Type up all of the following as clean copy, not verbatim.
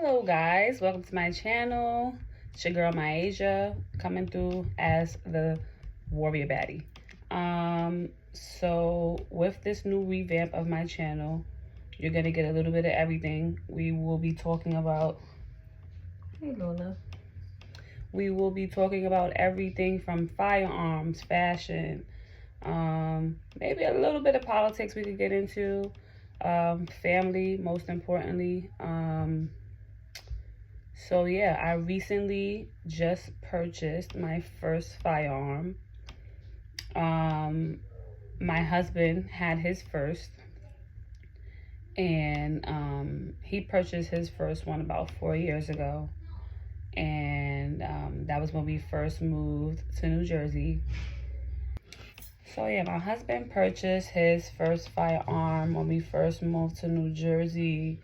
Hello guys, welcome to my channel. It's your girl Myasia coming through as the warrior baddie. So with this new revamp of my channel, you're gonna get a little bit of everything. We will be talking about everything from firearms, fashion, maybe a little bit of politics we could get into, family, most importantly. So yeah, I recently just purchased my first firearm. My husband had his first, and he purchased his first one about 4 years ago. And that was when we first moved to New Jersey. So yeah, my husband purchased his first firearm when we first moved to New Jersey.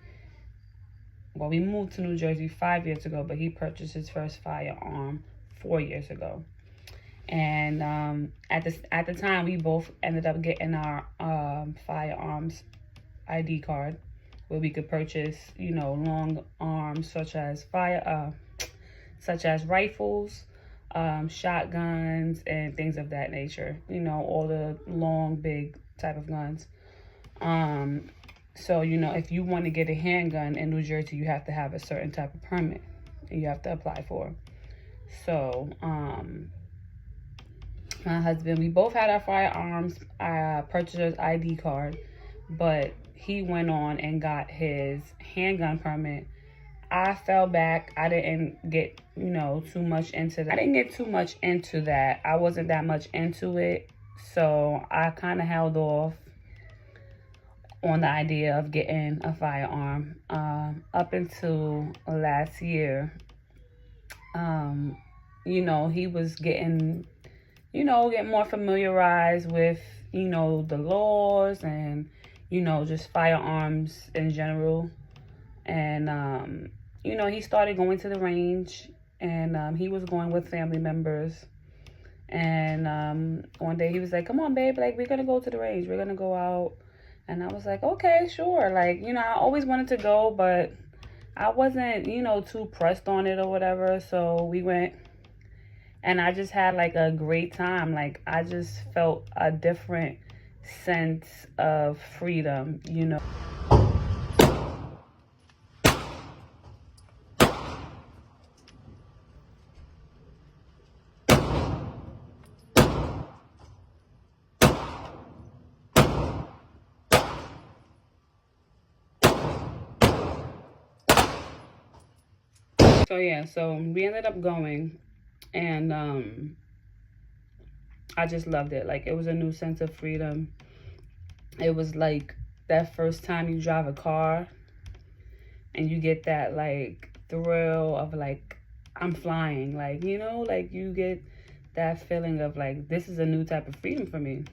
Well, we moved to New Jersey 5 years ago, but he purchased his first firearm 4 years ago. And at the time, we both ended up getting our firearms ID card, where we could purchase, long arms such as rifles, shotguns, and things of that nature. All the long, big type of guns. So, if you want to get a handgun in New Jersey, you have to have a certain type of permit and you have to apply for. So, my husband, we both had our firearms purchaser's ID card, but he went on and got his handgun permit. I fell back. I didn't get, too much into that. I wasn't that much into it. So I kind of held off on the idea of getting a firearm up until last year. He was getting more familiarized with, the laws and, just firearms in general. And, he started going to the range, and he was going with family members. And one day he was like, come on, babe, like, we're going to go to the range. We're going to go out. And I was like, okay, sure. Like, I always wanted to go, but I wasn't, too pressed on it or whatever. So we went, and I just had like a great time. Like, I just felt a different sense of freedom, So yeah, so we ended up going, and I just loved it. Like, it was a new sense of freedom. It was like that first time you drive a car and you get that like thrill of like, I'm flying, like, like you get that feeling of like, this is a new type of freedom for me.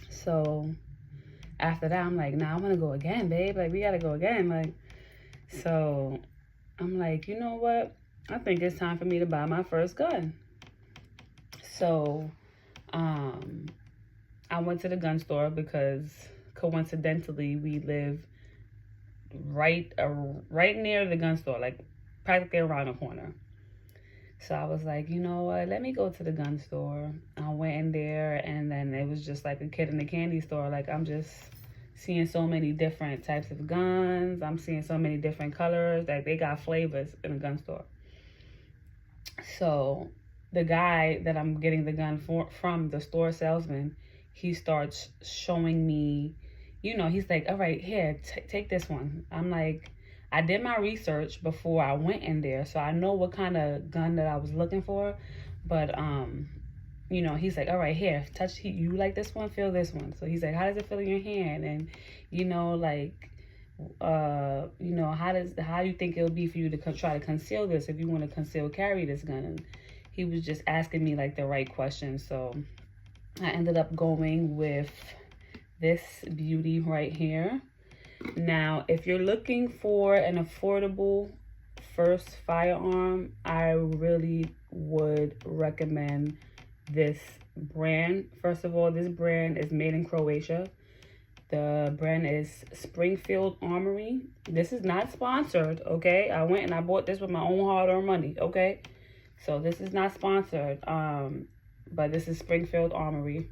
So after that, I'm like, nah, I want to go again, babe. Like, we got to go again. Like, so I'm like, you know what? I think it's time for me to buy my first gun. So I went to the gun store because coincidentally we live right near the gun store, like practically around the corner. So I was like, you know what? Let me go to the gun store. I went in there, and then it was just like a kid in a candy store. Like, I'm just seeing so many different types of guns. I'm seeing so many different colors. Like, they got flavors in the gun store. So the guy that I'm getting the gun from, the store salesman, he starts showing me, he's like, all right, here, take this one. I'm like, I did my research before I went in there, so I know what kind of gun that I was looking for. But he's like, all right, here, you like this one, feel this one. So he's like, how does it feel in your hand? And how do you think it'll be for you to try to conceal this if you want to conceal carry this gun? And he was just asking me like the right questions. So I ended up going with this beauty right here. Now, if you're looking for an affordable first firearm, I really would recommend this brand. First of all, this brand is made in Croatia. The brand is Springfield Armory. This is not sponsored, okay? I went and I bought this with my own hard-earned money, okay? So this is not sponsored, but this is Springfield Armory.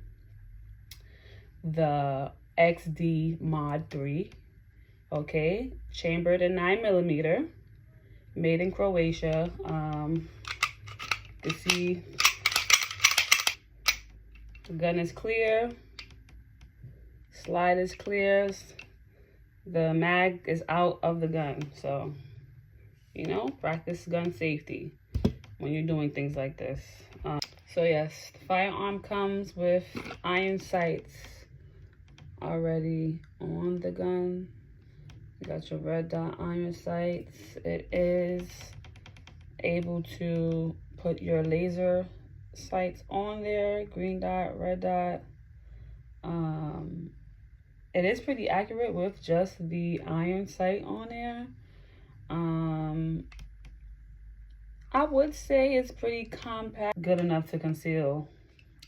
The XD Mod 3, okay? Chambered in 9mm, made in Croatia. You see the gun is clear. Slide is clear. The mag is out of the gun. So, you know, practice gun safety when you're doing things like this. So yes, the firearm comes with iron sights already on the gun. You got your red dot iron sights. It is able to put your laser sights on there, green dot, red dot. It is pretty accurate with just the iron sight on there. I would say it's pretty compact, good enough to conceal,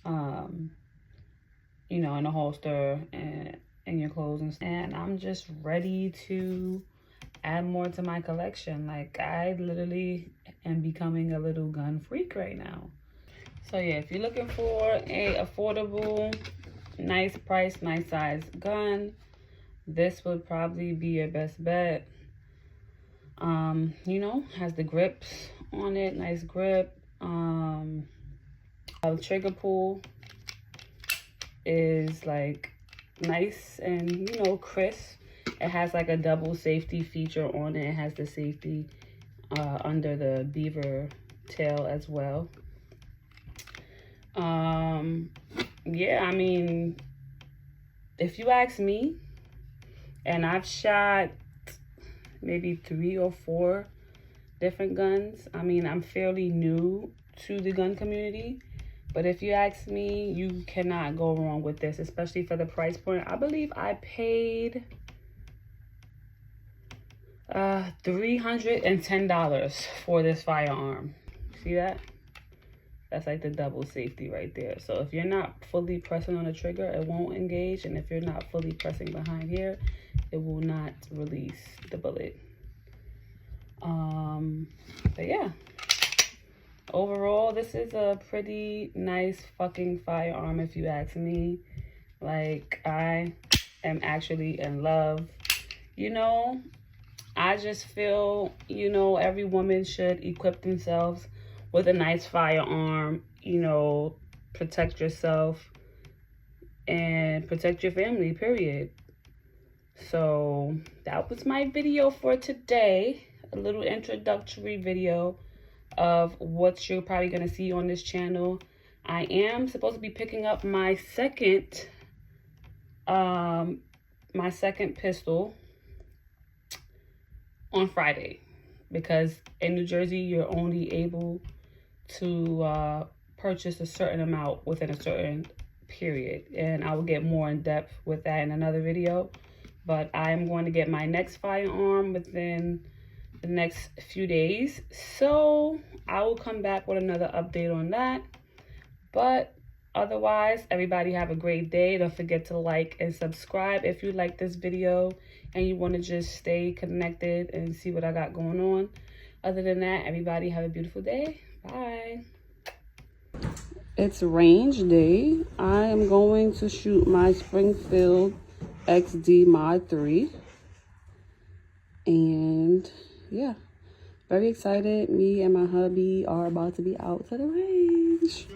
you know, in a holster and in your clothes. And I'm just ready to add more to my collection. Like, I literally am becoming a little gun freak right now. So yeah, if you're looking for a affordable, nice price, nice size gun, this would probably be your best bet. You know, has the grips on it, nice grip. The trigger pull is like nice and, you know, crisp. It has like a double safety feature on it. It has the safety under the beaver tail as well. Yeah, I mean, if you ask me, and I've shot maybe 3 or 4 different guns. I mean, I'm fairly new to the gun community, but if you ask me, you cannot go wrong with this, especially for the price point. I believe I paid $310 for this firearm. See that? That's like the double safety right there. So if you're not fully pressing on the trigger, it won't engage. And if you're not fully pressing behind here, it will not release the bullet. But yeah, overall, this is a pretty nice fucking firearm if you ask me. Like, I am actually in love. You know, I just feel, you know, every woman should equip themselves with a nice firearm, you know, protect yourself and protect your family, period. So that was my video for today. A little introductory video of what you're probably going to see on this channel. I am supposed to be picking up my second pistol on Friday, because in New Jersey, you're only able to purchase a certain amount within a certain period, and I will get more in depth with that in another video. But I am going to get my next firearm within the next few days, so I will come back with another update on that. But otherwise, everybody have a great day. Don't forget to like and subscribe if you like this video and you want to just stay connected and see what I got going on. Other than that, everybody have a beautiful day. Bye. It's range day. I am going to shoot my Springfield XD Mod 3. And yeah, very excited. Me and my hubby are about to be out to the range.